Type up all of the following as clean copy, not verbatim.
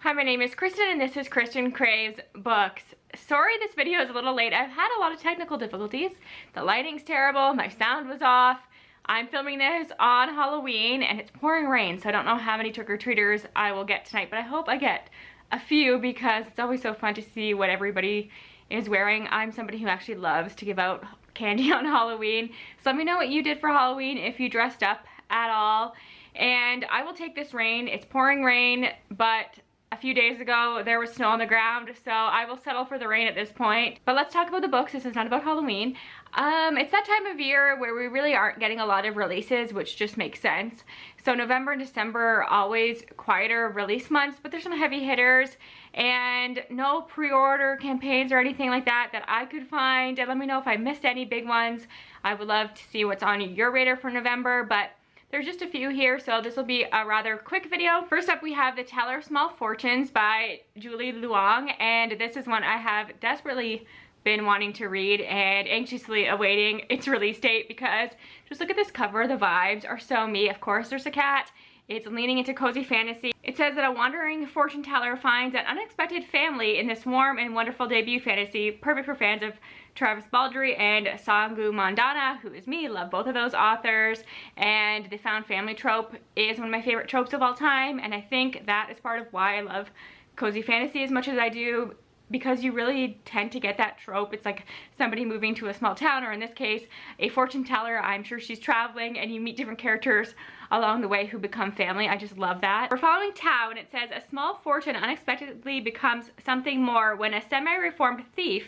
Hi, my name is Kristen and this is Kristen Craves Books. Sorry this video is a little late. I've had a lot of technical difficulties. The lighting's terrible, my sound was off. I'm filming this on Halloween and it's pouring rain, so I don't know how many trick-or-treaters I will get tonight, but I hope I get a few because it's always so fun to see what everybody is wearing. I'm somebody who actually loves to give out candy on Halloween, so let me know what you did for Halloween, if you dressed up at all. And I will take this rain. It's pouring rain, but a few days ago there was snow on the ground, so I will settle for the rain at this point. But let's talk about the books. This is not about Halloween. It's that time of year where we really aren't getting a lot of releases, which just makes sense. So November and December are always quieter release months, but there's some heavy hitters and no pre-order campaigns or anything like that that I could find. And let me know if I missed any big ones. I would love to see what's on your radar for November, but there's just a few here, so this will be a rather quick video. First up, we have The Teller of Small Fortunes by Julie Luong, and this is one I have desperately been wanting to read and anxiously awaiting its release date because just look at this cover. The vibes are so me. Of course, there's a cat. It's leaning into cozy fantasy. It says that a wandering fortune teller finds an unexpected family in this warm and wonderful debut fantasy, perfect for fans of Travis Baldree and Sangu Mandana, who is me. Love both of those authors. And the found family trope is one of my favorite tropes of all time, and I think that is part of why I love cozy fantasy as much as I do, because you really tend to get that trope. It's like somebody moving to a small town, or in this case, a fortune teller. I'm sure she's traveling and you meet different characters along the way who become family. I just love that. We're following Tao, and it says a small fortune unexpectedly becomes something more when a semi-reformed thief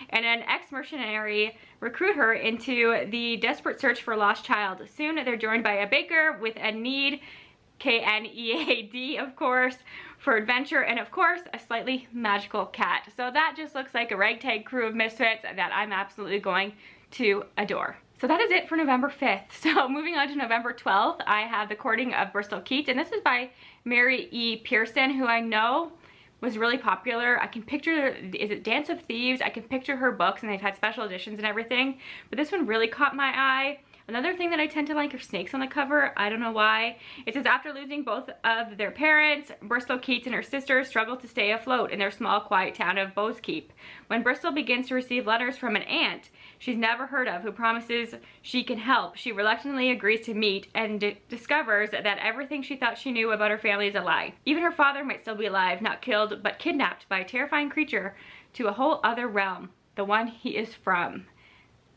and an ex-mercenary recruit her into the desperate search for a lost child. Soon they're joined by a baker with a need, K-N-E-A-D, of course, for adventure, and of course a slightly magical cat. So that just looks like a ragtag crew of misfits that I'm absolutely going to adore. So that is it for November 5th. So moving on to November 12th, I have The Courting of Bristol, Keat, and this is by Mary E. Pearson, who I know was really popular. I can picture, is it Dance of Thieves? I can picture her books, and they've had special editions and everything, but this one really caught my eye. Another thing that I tend to like are snakes on the cover. I don't know why. It says, after losing both of their parents, Bristol, Keats, and her sister struggle to stay afloat in their small, quiet town of Bowskeep. When Bristol begins to receive letters from an aunt she's never heard of who promises she can help, she reluctantly agrees to meet and discovers that everything she thought she knew about her family is a lie. Even her father might still be alive, not killed, but kidnapped by a terrifying creature to a whole other realm, the one he is from.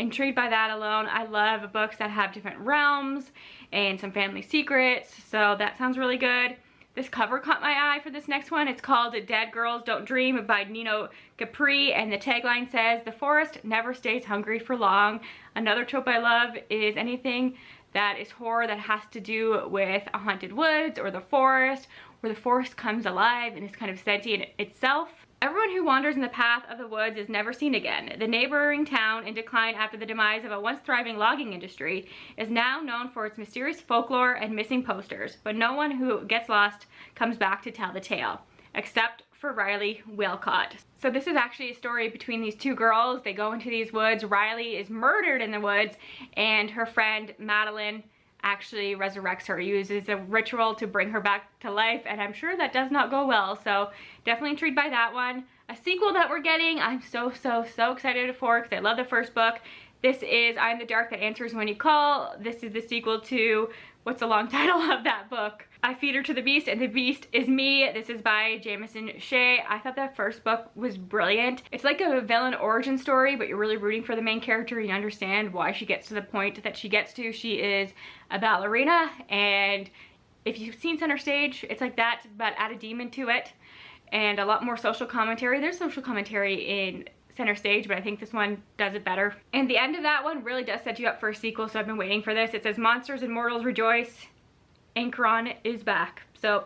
Intrigued by that alone. I love books that have different realms and some family secrets, so that sounds really good. This cover caught my eye for this next one. It's called Dead Girls Don't Dream by Nino Capri, and the tagline says, the forest never stays hungry for long. Another trope I love is anything that is horror that has to do with a haunted woods or the forest, where the forest comes alive and is kind of sentient itself. Everyone who wanders in the path of the woods is never seen again. The neighboring town, in decline after the demise of a once thriving logging industry, is now known for its mysterious folklore and missing posters, but no one who gets lost comes back to tell the tale, except for Riley Walcott. So this is actually a story between these two girls. They go into these woods. Riley is murdered in the woods, and her friend Madeline actually resurrects her, uses a ritual to bring her back to life, and I'm sure that does not go well, so definitely intrigued by that one. A sequel that we're getting, I'm so excited for, because I love the first book. This is I Am the Dark That Answers When You Call. This is the sequel to, what's the long title of that book? I Feed Her to the Beast and the Beast is Me. This is by Jamison Shea. I thought that first book was brilliant. It's like a villain origin story, but you're really rooting for the main character. You understand why she gets to the point that she gets to. She is a ballerina, and if you've seen Center Stage, it's like that, but add a demon to it, and a lot more social commentary. There's social commentary in Center Stage, but I think this one does it better. And the end of that one really does set you up for a sequel, so I've been waiting for this. It says, monsters and mortals rejoice, Ankron is back. So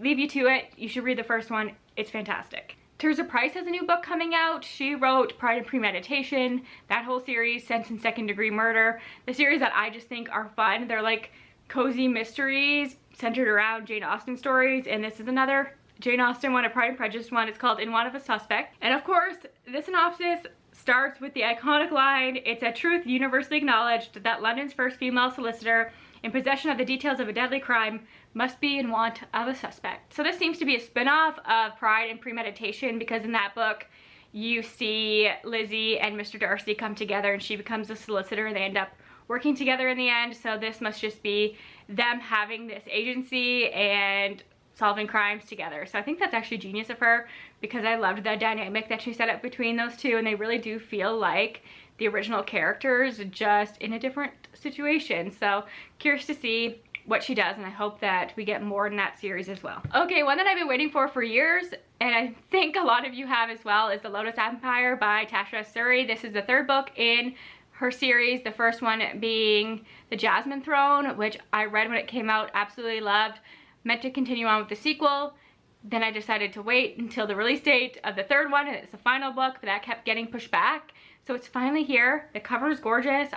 leave you to it. You should read the first one. It's fantastic. Tirzah Price has a new book coming out. She wrote Pride and Premeditation, that whole series, Sense and Second Degree Murder, the series that I just think are fun. They're like cozy mysteries centered around Jane Austen stories, and this is another Jane Austen one, a Pride and Prejudice one. It's called In Want of a Suspect. And of course, the synopsis starts with the iconic line, it's a truth universally acknowledged that London's first female solicitor in possession of the details of a deadly crime must be in want of a suspect. So this seems to be a spin-off of Pride and Premeditation, because in that book you see Lizzie and Mr. Darcy come together and she becomes a solicitor and they end up working together in the end. So this must just be them having this agency and solving crimes together. So I think that's actually genius of her, because I loved the dynamic that she set up between those two, and they really do feel like the original characters, just in a different situation. So curious to see what she does, and I hope that we get more in that series as well. Okay, one that I've been waiting for years, and I think a lot of you have as well, is The Lotus Empire by Tasha Suri. This is the third book in her series, the first one being The Jasmine Throne, which I read when it came out, absolutely loved. Meant to continue on with the sequel, then I decided to wait until the release date of the third one, and it's the final book, but that kept getting pushed back. So it's finally here. The cover is gorgeous.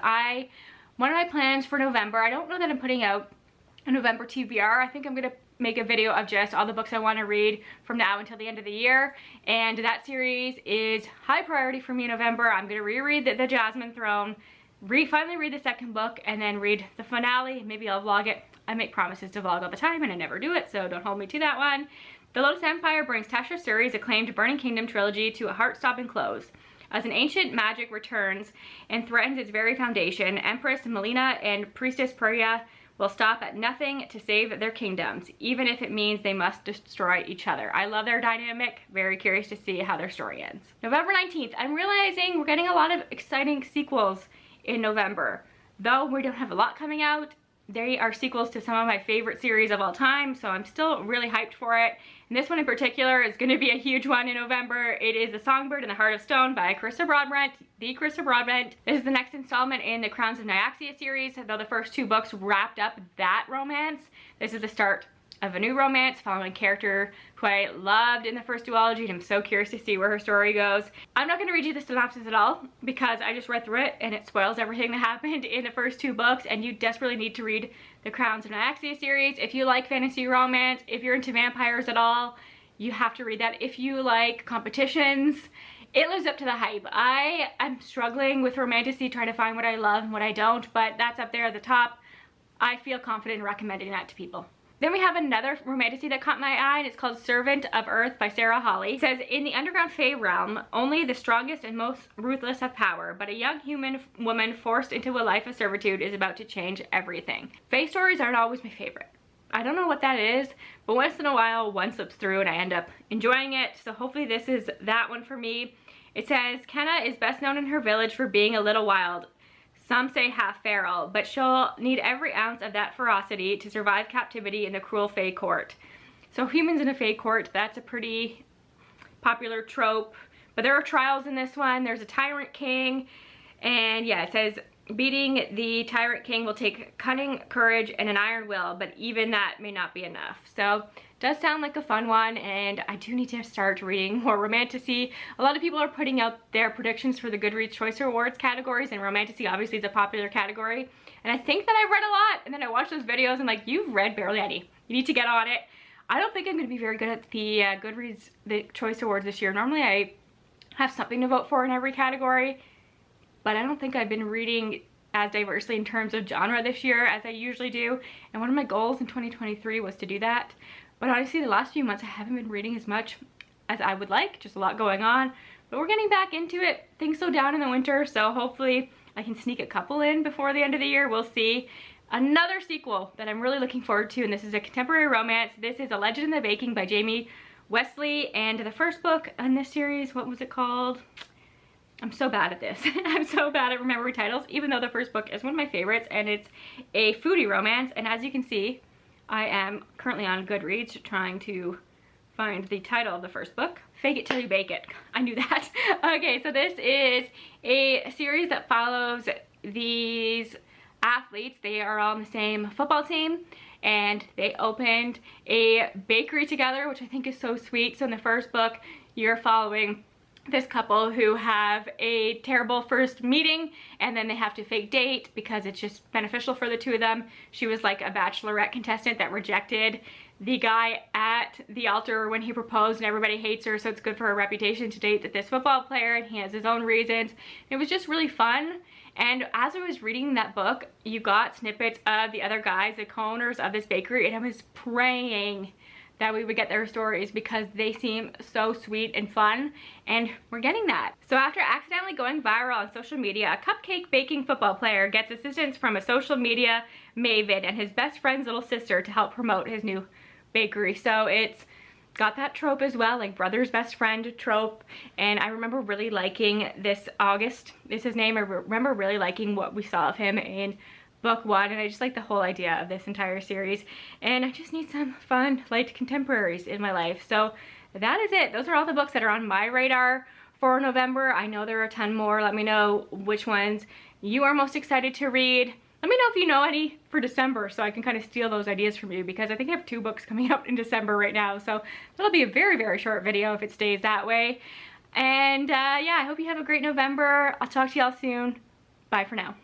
One of my plans for November, I don't know that I'm putting out a November TBR. I think I'm gonna make a video of just all the books I want to read from now until the end of the year, and that series is high priority for me in November. I'm gonna reread the Jasmine Throne, finally read the second book, and then read the finale. Maybe I'll vlog it. I make promises to vlog all the time and I never do it, so don't hold me to that one. The Lotus Empire brings Tasha Suri's acclaimed Burning Kingdom trilogy to a heart-stopping close. As an ancient magic returns and threatens its very foundation, Empress Melina and Priestess Priya will stop at nothing to save their kingdoms, even if it means they must destroy each other. I love their dynamic. Very curious to see how their story ends. November 19th, I'm realizing we're getting a lot of exciting sequels in November. Though we don't have a lot coming out, they are sequels to some of my favorite series of all time, so I'm still really hyped for it. And this one in particular is going to be a huge one in November. It is The Songbird and the Heart of Stone by Carissa Broadbent, the Carissa Broadbent. This is the next installment in the Crowns of Nyaxia series, though the first two books wrapped up that romance. This is the start of a new romance following a character who I loved in the first duology, and I'm so curious to see where her story goes. I'm not going to read you the synopsis at all because I just read through it and it spoils everything that happened in the first two books, and you desperately need to read the Crowns of Nyaxia series. If you like fantasy romance, if you're into vampires at all, you have to read that. If you like competitions, it lives up to the hype. I'm struggling with romantasy, trying to find what I love and what I don't, but that's up there at the top. I feel confident in recommending that to people. Then we have another romantasy that caught my eye, and it's called Servant of Earth by Sarah Hawley. It says, in the underground Fae realm, only the strongest and most ruthless have power, but a young human woman forced into a life of servitude is about to change everything. Fae stories aren't always my favorite. I don't know what that is, but once in a while one slips through and I end up enjoying it, so hopefully this is that one for me. It says, Kenna is best known in her village for being a little wild. Some say half feral, but she'll need every ounce of that ferocity to survive captivity in the cruel Fae court. So humans in a Fae court, that's a pretty popular trope. But there are trials in this one. There's a tyrant king, and yeah, it says beating the tyrant king will take cunning, courage, and an iron will, but even that may not be enough. So it does sound like a fun one, and I do need to start reading more romantasy. A lot of people are putting out their predictions for the Goodreads Choice Awards categories, and romantasy obviously is a popular category. And I think that I've read a lot, and then I watch those videos and I'm like, you've read barely any. You need to get on it. I don't think I'm going to be very good at the Goodreads the Choice Awards this year. Normally I have something to vote for in every category, but I don't think I've been reading as diversely in terms of genre this year as I usually do. And one of my goals in 2023 was to do that. But honestly, the last few months I haven't been reading as much as I would like, just a lot going on. But we're getting back into it. Things slow down in the winter, so hopefully I can sneak a couple in before the end of the year. We'll see. Another sequel that I'm really looking forward to, and this is a contemporary romance. This is A Legend in the Baking by Jamie Wesley, and the first book in this series, what was it called? I'm so bad at this. I'm so bad at remembering titles, even though the first book is one of my favorites, and it's a foodie romance. And as you can see, I am currently on Goodreads trying to find the title of the first book. Fake it till you bake it. I knew that. Okay, so this is a series that follows these athletes. They are all on the same football team, and they opened a bakery together, which I think is so sweet. So in the first book, you're following this couple who have a terrible first meeting and then they have to fake date because it's just beneficial for the two of them. She was like a Bachelorette contestant that rejected the guy at the altar when he proposed, and everybody hates her, so it's good for her reputation to date this football player, and he has his own reasons. It was just really fun. And as I was reading that book, you got snippets of the other guys, the co-owners of this bakery, and I was praying that we would get their stories because they seem so sweet and fun, and we're getting that. So after accidentally going viral on social media, a cupcake baking football player gets assistance from a social media maven and his best friend's little sister to help promote his new bakery. So it's got that trope as well, like brother's best friend trope. And I remember really liking this August, is his name. I remember really liking what we saw of him in book 1, and I just like the whole idea of this entire series, and I just need some fun light contemporaries in my life. So that is it. Those are all the books that are on my radar for November. I know there are a ton more. Let me know which ones you are most excited to read. Let me know if you know any for December so I can kind of steal those ideas from you, because I think I have 2 books coming out in December right now, so that'll be a very, very short video if it stays that way. And yeah, I hope you have a great November. I'll talk to y'all soon. Bye for now.